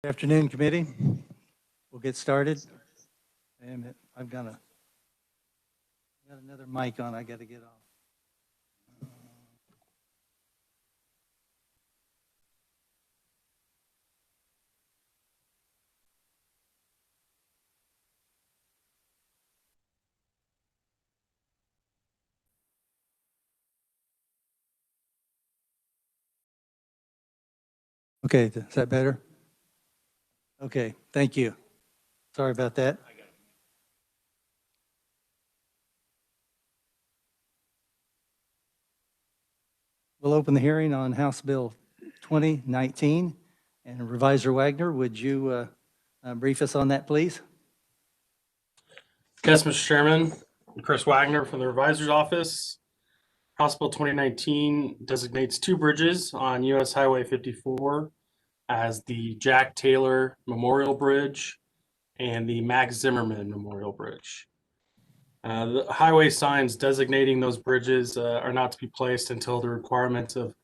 Good afternoon, committee. We'll get started. And I've got another mic on. I got to get off. Okay, is that better? Okay, thank you. Sorry about that. We'll open the hearing on House Bill 2019. And Revisor Wagner, would you brief us on that, please? Yes, Mr. Chairman. Chris Wagner from the Revisor's Office. House Bill 2019 designates two bridges on US Highway 54 as the Jack Taylor Memorial Bridge and the Max Zimmerman Memorial Bridge. The highway signs designating those bridges are not to be placed until the requirements of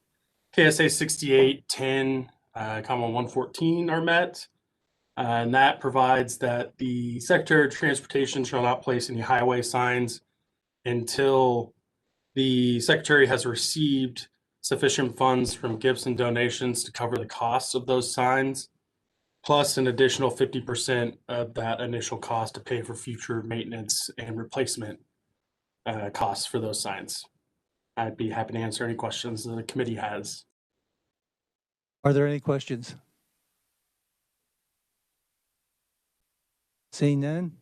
KSA 6810, 114 are met. And that provides that the Secretary of Transportation shall not place any highway signs until the Secretary has received sufficient funds from Gibson donations to cover the costs of those signs, plus an additional 50% of that initial cost to pay for future maintenance and replacement costs for those signs. I'd be happy to answer any questions the committee has. Are there any questions? Seeing none,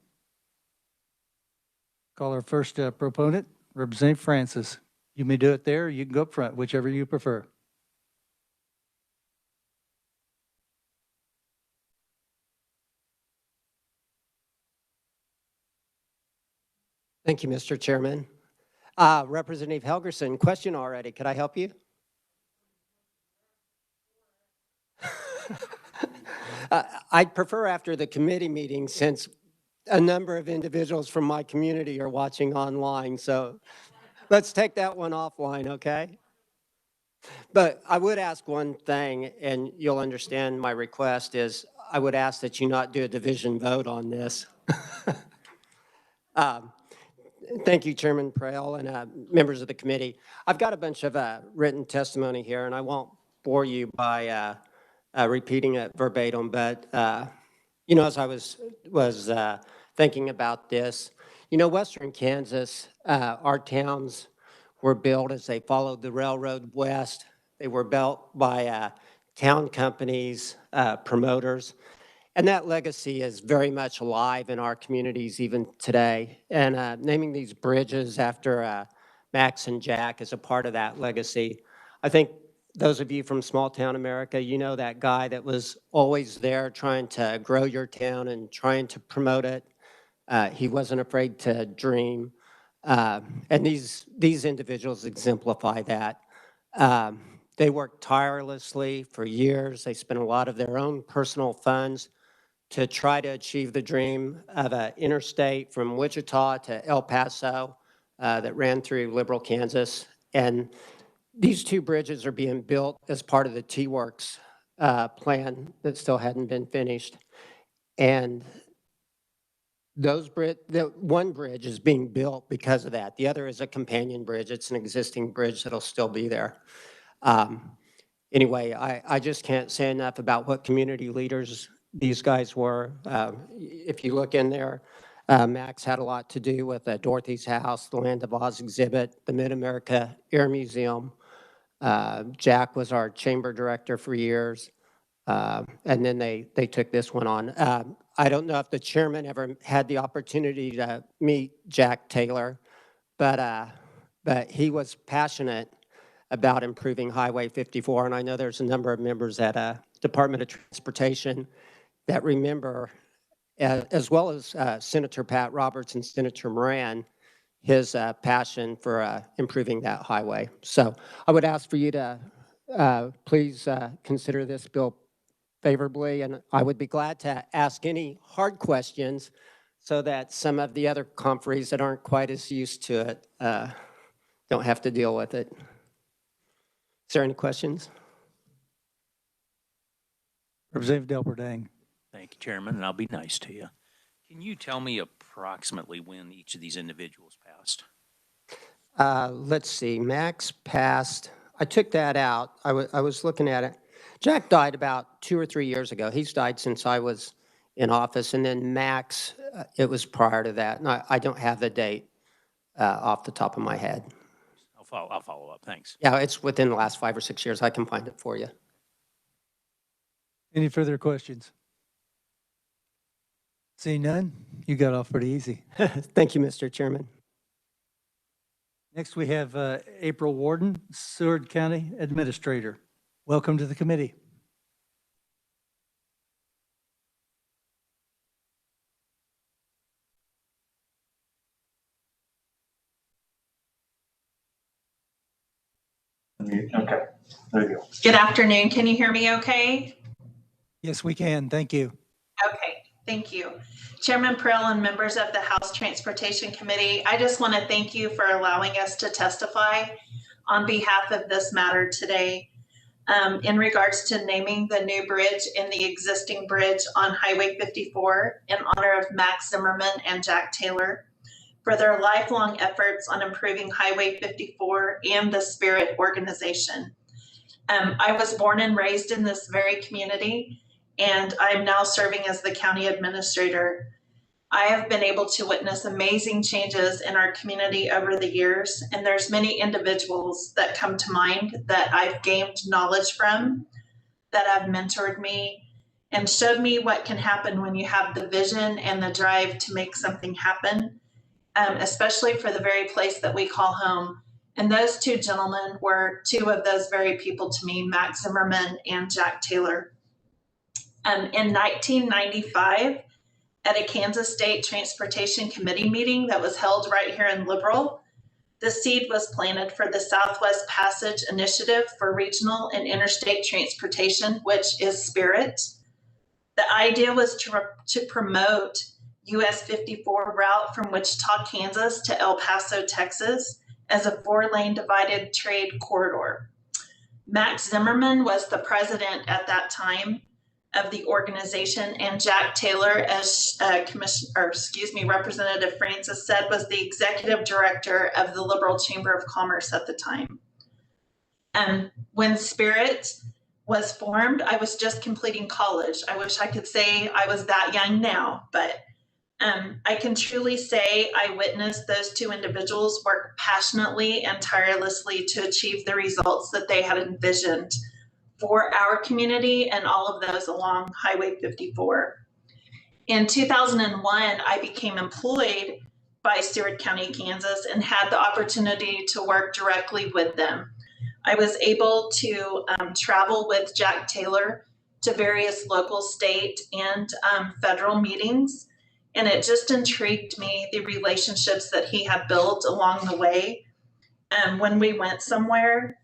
call our first proponent, Representative Francis. You may do it there, or you can go up front, whichever you prefer. Thank you, Mr. Chairman. Representative Helgerson, question already. Could I help you? I'd prefer after the committee meeting, since a number of individuals from my community are watching online. So let's take that one offline, okay? But I would ask one thing, and you'll understand my request is I would ask that you not do a division vote on this. Thank you, Chairman Prail and members of the committee. I've got a bunch of written testimony here, and I won't bore you by repeating it verbatim, but you know, as I was thinking about this, you know, Western Kansas, our towns were built as they followed the railroad west. They were built by town companies, promoters, and that legacy is very much alive in our communities even today. And naming these bridges after Max and Jack is a part of that legacy. I think those of you from small town America, you know that guy that was always there trying to grow your town and trying to promote it. He wasn't afraid to dream. And these individuals exemplify that. They worked tirelessly for years. They spent a lot of their own personal funds to try to achieve the dream of an interstate from Wichita to El Paso that ran through liberal Kansas. And these two bridges are being built as part of the T-Works plan that still hadn't been finished. And The one bridge is being built because of that. The other is a companion bridge. It's an existing bridge that'll still be there. Anyway, I just can't say enough about what community leaders these guys were. If you look in there, Max had a lot to do with Dorothy's House, the Land of Oz exhibit, the Mid-America Air Museum. Jack was our chamber director for years. And then they took this one on. I don't know if the chairman ever had the opportunity to meet Jack Taylor, but he was passionate about improving Highway 54. And I know there's a number of members at Department of Transportation that remember, as well as Senator Pat Roberts and Senator Moran, his passion for improving that highway. So I would ask for you to please consider this bill favorably, and I would be glad to ask any hard questions so that some of the other conferees that aren't quite as used to it don't have to deal with it. Is there any questions? Representative Delperdang. Thank you, Chairman, and I'll be nice to you. Can you tell me approximately when each of these individuals passed? Let's see, Max passed, I took that out. I was looking at it. Jack died about 2 or 3 years ago. He's died since I was in office, and then Max, it was prior to that, and I don't have the date off the top of my head. I'll follow up, thanks. Yeah, it's within the last 5 or 6 years. I can find it for you. Any further questions? Seeing none, you got off pretty easy. Thank you, Mr. Chairman. Next, we have April Warden, Seward County Administrator. Welcome to the committee. Okay, there you go. Good afternoon. Can you hear me okay? Yes, we can. Thank you. Okay, thank you. Chairman Prill and members of the House Transportation Committee, I just want to thank you for allowing us to testify on behalf of this matter today in regards to naming the new bridge and the existing bridge on Highway 54 in honor of Max Zimmerman and Jack Taylor for their lifelong efforts on improving Highway 54 and the Spirit organization. I was born and raised in this very community, and I'm now serving as the county administrator. I have been able to witness amazing changes in our community over the years, and there's many individuals that come to mind that I've gained knowledge from, that have mentored me and showed me what can happen when you have the vision and the drive to make something happen, especially for the very place that we call home. And those two gentlemen were two of those very people to me, Max Zimmerman and Jack Taylor. In 1995, at a Kansas State Transportation Committee meeting that was held right here in Liberal, the seed was planted for the Southwest Passage Initiative for Regional and Interstate Transportation, which is SPIRIT. The idea was to promote US 54 route from Wichita, Kansas to El Paso, Texas, as a 4-lane divided trade corridor. Max Zimmerman was the president at that time of the organization, and Jack Taylor, as Representative Francis said, was the executive director of the Liberal Chamber of Commerce at the time. When Spirit was formed, I was just completing college. I wish I could say I was that young now, but I can truly say I witnessed those two individuals work passionately and tirelessly to achieve the results that they had envisioned for our community and all of those along Highway 54. In 2001, I became employed by Seward County, Kansas, and had the opportunity to work directly with them. I was able to travel with Jack Taylor to various local, state, and federal meetings. And it just intrigued me, the relationships that he had built along the way. When we went somewhere,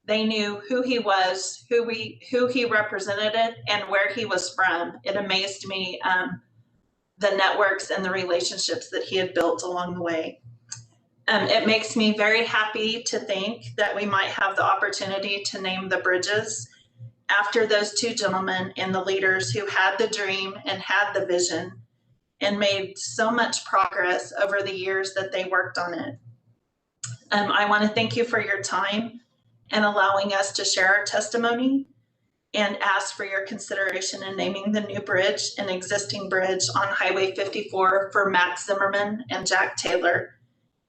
they knew who he was, who he represented, and where he was from. It amazed me, the networks and the relationships that he had built along the way. It makes me very happy to think that we might have the opportunity to name the bridges after those two gentlemen and the leaders who had the dream and had the vision and made so much progress over the years that they worked on it. I want to thank you for your time and allowing us to share our testimony, and ask for your consideration in naming the new bridge and existing bridge on Highway 54 for Max Zimmerman and Jack Taylor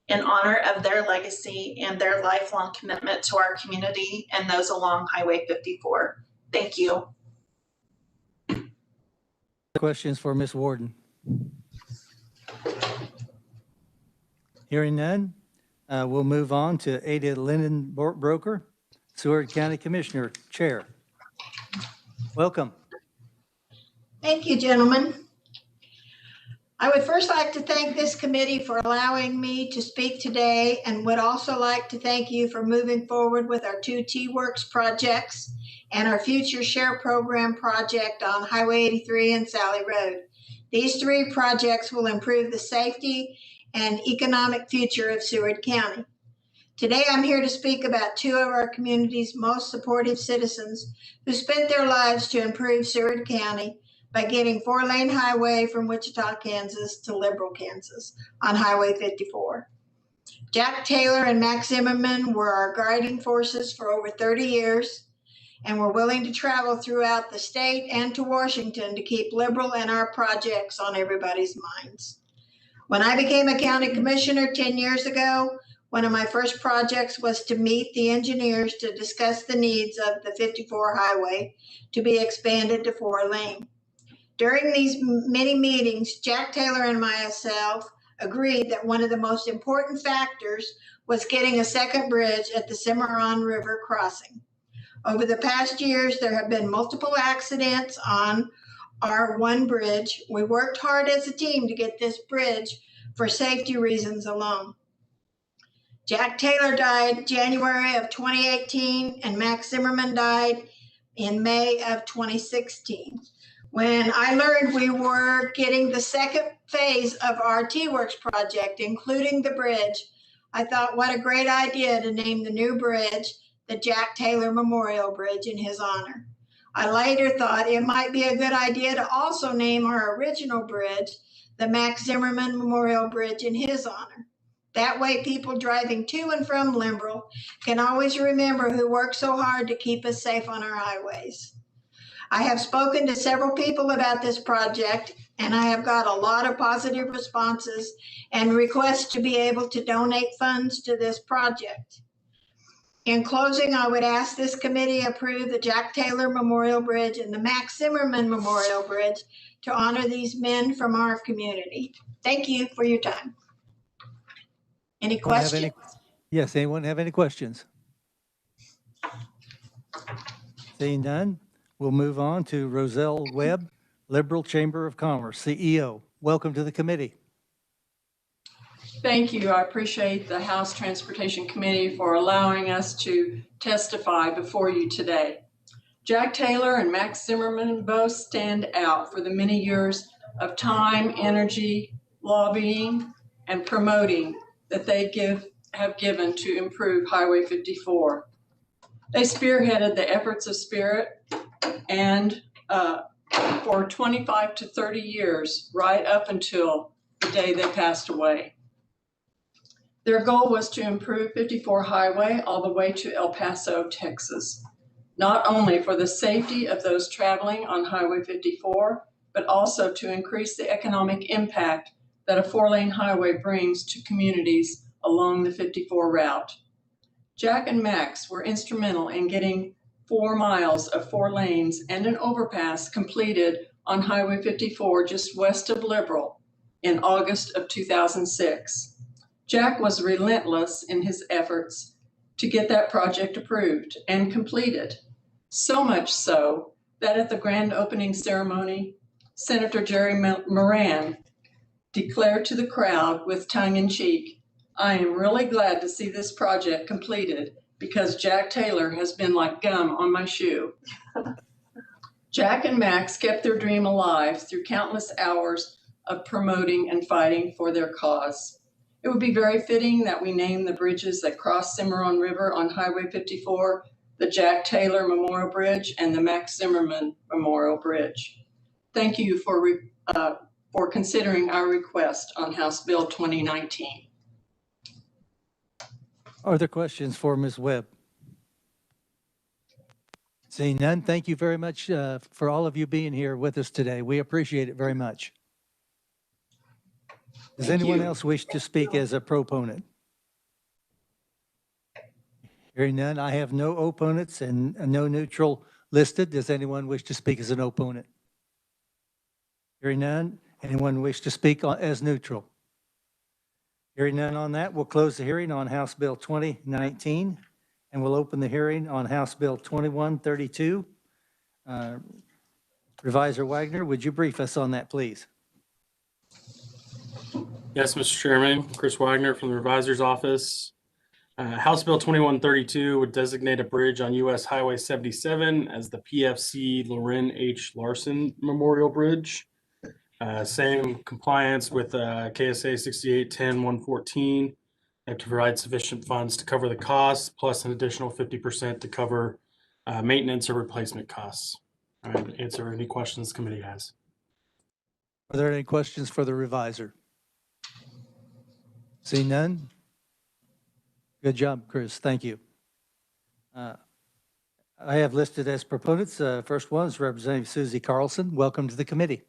in honor of their legacy and their lifelong commitment to our community and those along Highway 54. Thank you. Questions for Ms. Warden? Hearing none, we'll move on to Ada Lindenbroker, Seward County Commissioner, Chair. Welcome. Thank you, gentlemen. I would first like to thank this committee for allowing me to speak today, and would also like to thank you for moving forward with our 2 T-Works projects and our future Share Program project on Highway 83 and Sally Road. These 3 projects will improve the safety and economic future of Seward County. Today, I'm here to speak about 2 of our community's most supportive citizens who spent their lives to improve Seward County by getting 4-lane highway from Wichita, Kansas to Liberal, Kansas on Highway 54. Jack Taylor and Max Zimmerman were our guiding forces for over 30 years and were willing to travel throughout the state and to Washington to keep Liberal and our projects on everybody's minds. When I became a county commissioner 10 years ago, one of my first projects was to meet the engineers to discuss the needs of the 54 highway to be expanded to 4-lane. During these many meetings, Jack Taylor and myself agreed that one of the most important factors was getting a second bridge at the Cimarron River crossing. Over the past years, there have been multiple accidents on our one bridge. We worked hard as a team to get this bridge for safety reasons alone. Jack Taylor died January of 2018, and Max Zimmerman died in May of 2016. When I learned we were getting the second phase of our T-Works project, including the bridge, I thought, what a great idea to name the new bridge the Jack Taylor Memorial Bridge in his honor. I later thought it might be a good idea to also name our original bridge the Max Zimmerman Memorial Bridge in his honor. That way, people driving to and from Liberal can always remember who worked so hard to keep us safe on our highways. I have spoken to several people about this project, and I have got a lot of positive responses and requests to be able to donate funds to this project. In closing, I would ask this committee approve the Jack Taylor Memorial Bridge and the Max Zimmerman Memorial Bridge to honor these men from our community. Thank you for your time. Any questions? Yes, anyone have any questions? Seeing none, we'll move on to Roselle Webb, Liberal Chamber of Commerce, CEO. Welcome to the committee. Thank you. I appreciate the House Transportation Committee for allowing us to testify before you today. Jack Taylor and Max Zimmerman both stand out for the many years of time, energy, lobbying, and promoting that they have given to improve Highway 54. They spearheaded the efforts of Spirit and for 25 to 30 years, right up until the day they passed away. Their goal was to improve 54 Highway all the way to El Paso, Texas, not only for the safety of those traveling on Highway 54, but also to increase the economic impact that a 4-lane highway brings to communities along the 54 route. Jack and Max were instrumental in getting 4 miles of 4 lanes and an overpass completed on Highway 54 just west of Liberal in August of 2006. Jack was relentless in his efforts to get that project approved and completed. So much so that at the grand opening ceremony, Senator Jerry Moran declared to the crowd with tongue in cheek, "I am really glad to see this project completed because Jack Taylor has been like gum on my shoe." Jack and Max kept their dream alive through countless hours of promoting and fighting for their cause. It would be very fitting that we name the bridges that cross Cimarron River on Highway 54 the Jack Taylor Memorial Bridge and the Max Zimmerman Memorial Bridge. Thank you for for considering our request on House Bill 2019. Are there questions for Ms. Webb? Seeing none, thank you very much for all of you being here with us today. We appreciate it very much. Does Thank anyone you. else wish to speak as a proponent? Hearing none, I have no opponents and no neutral listed. Does anyone wish to speak as an opponent? Hearing none, anyone wish to speak as neutral? Hearing none on that, we'll close the hearing on House Bill 2019, and we'll open the hearing on House Bill 2132. Revisor Wagner, would you brief us on that, please? Yes, Mr. Chairman, Chris Wagner from the Revisor's Office. House Bill 2132 would designate a bridge on US Highway 77 as the PFC Loren H. Larson Memorial Bridge. Same compliance with KSA 6810-114 to provide sufficient funds to cover the costs, plus an additional 50% to cover maintenance or replacement costs. All right, answer any questions the committee has. Are there any questions for the revisor? See none? Good job, Chris. Thank you. I have listed as proponents. First one is Representative Susie Carlson. Welcome to the committee.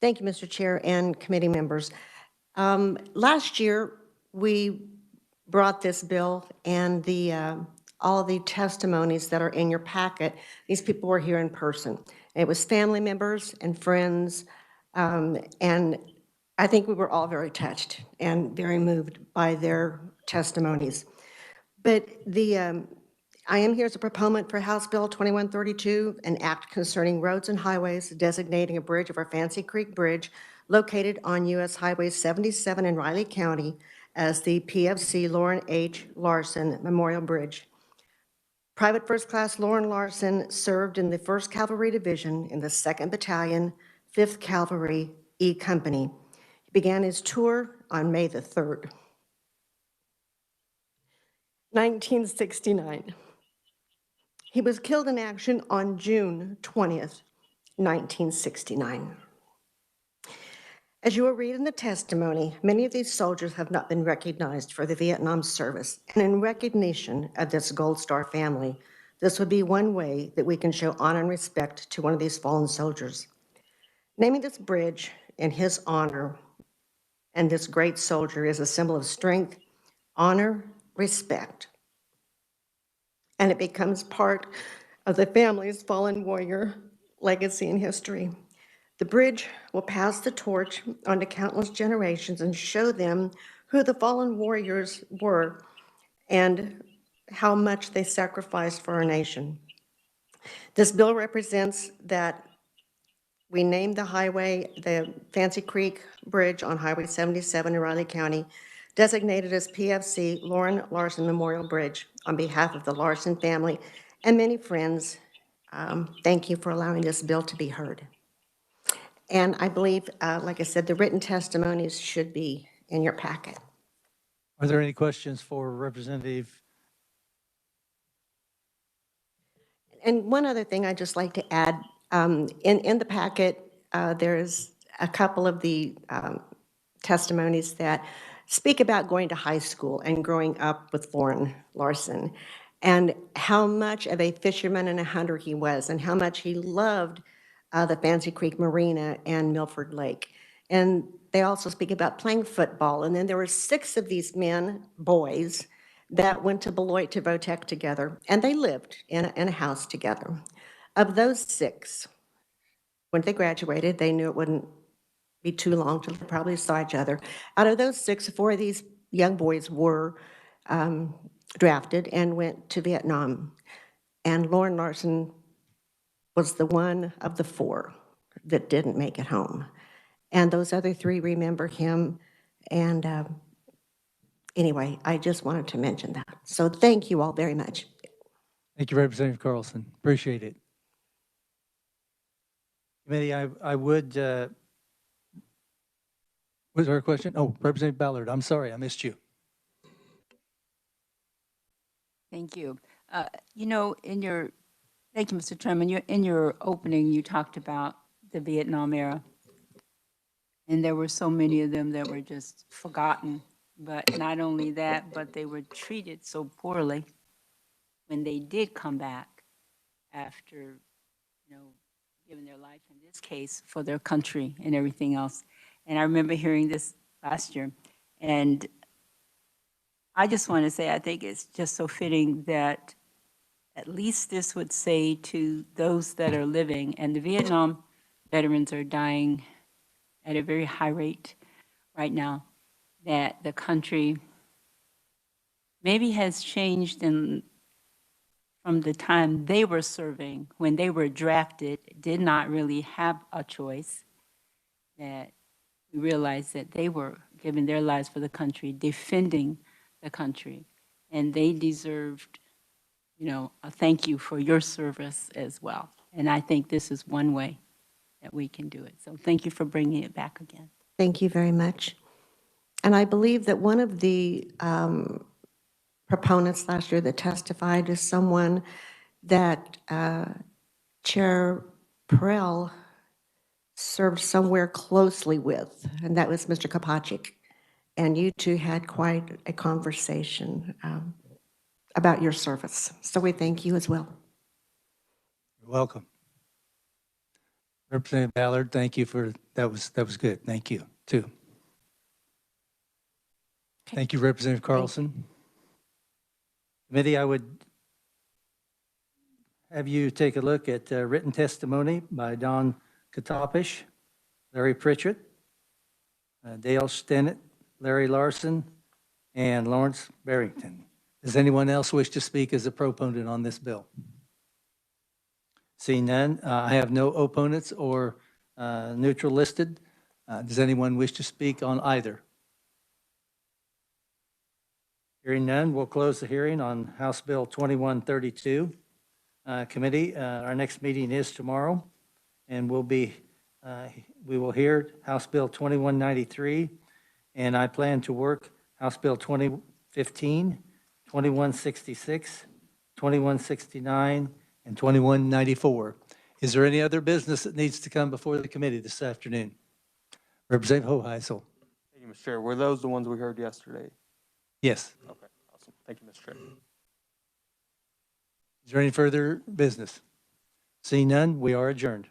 Thank you, Mr. Chair and committee members. Last year, we brought this bill and all the testimonies that are in your packet. These people were here in person. It was family members and friends, and I think we were all very touched and very moved by their testimonies. But I am here as a proponent for House Bill 2132, an act concerning roads and highways designating a bridge over Fancy Creek Bridge located on US Highway 77 in Riley County as the PFC Loren H. Larson Memorial Bridge. Private First Class Loren Larson served in the 1st Cavalry Division in the 2nd Battalion, 5th Cavalry E Company. He began his tour on May the 3rd, 1969. He was killed in action on June 20th, 1969. As you will read in the testimony, many of these soldiers have not been recognized for the Vietnam service, and in recognition of this Gold Star family, this would be one way that we can show honor and respect to one of these fallen soldiers. Naming this bridge in his honor and this great soldier is a symbol of strength, honor, respect, and it becomes part of the family's fallen warrior legacy and history. The bridge will pass the torch on to countless generations and show them who the fallen warriors were and how much they sacrificed for our nation. This bill represents that we named the highway, the Fancy Creek Bridge on Highway 77 in Riley County, designated as PFC Loren Larson Memorial Bridge on behalf of the Larson family and many friends. Thank you for allowing this bill to be heard. And I believe, like I said, the written testimonies should be in your packet. Are there any questions for Representative? And one other thing I'd just like to add, in the packet, there's a couple of the testimonies that speak about going to high school and growing up with Loren Larson and how much of a fisherman and a hunter he was and how much he loved the Fancy Creek Marina and Milford Lake. And they also speak about playing football. And then there were 6 of these men, boys, that went to Beloit to Votech together, and they lived in a house together. Of those 6, when they graduated, they knew it wouldn't be too long till they probably saw each other. Out of those 6, 4 of these young boys were drafted and went to Vietnam. And Loren Larson was the one of the 4 that didn't make it home. And those other 3 remember him. And anyway, I just wanted to mention that. So thank you all very much. Thank you, Representative Carlson. Appreciate it. Committee, I would, was there a question? Oh, Representative Ballard, I'm sorry, I missed you. Thank you. You know, thank you, Mr. Chairman, in your opening, you talked about the Vietnam era. And there were so many of them that were just forgotten. But not only that, but they were treated so poorly when they did come back after, giving their life, in this case, for their country and everything else. And I remember hearing this last year. And I just want to say, I think it's just so fitting that at least this would say to those that are living, and the Vietnam veterans are dying at a very high rate right now, that the country maybe has changed from the time they were serving, when they were drafted, did not really have a choice, that we realized that they were giving their lives for the country, defending the country, and they deserved, a thank you for your service as well. And I think this is one way that we can do it. So thank you for bringing it back again. Thank you very much. And I believe that one of the proponents last year that testified is someone that Chair Perel served somewhere closely with, and that was Mr. Kopacik. And you two had quite a conversation about your service. So we thank you as well. You're welcome. Representative Ballard, thank you for, that was good. Thank you, too. Okay. Thank you, Representative Carlson. Committee, I would have you take a look at written testimony by Don Katopish, Larry Pritchett, Dale Stennett, Larry Larson, and Lawrence Barrington. Does anyone else wish to speak as a proponent on this bill? Seeing none, I have no opponents or neutral listed. Does anyone wish to speak on either? Hearing none, we'll close the hearing on House Bill 2132. Committee, our next meeting is tomorrow, and we will hear House Bill 2193, and I plan to work House Bill 2015, 2166, 2169, and 2194. Is there any other business that needs to come before the committee this afternoon? Representative Hoheisel. Thank you, Mr. Chair. Were those the ones we heard yesterday? Yes. Okay, awesome. Thank you, Mr. Chair. Is there any further business? Seeing none, we are adjourned.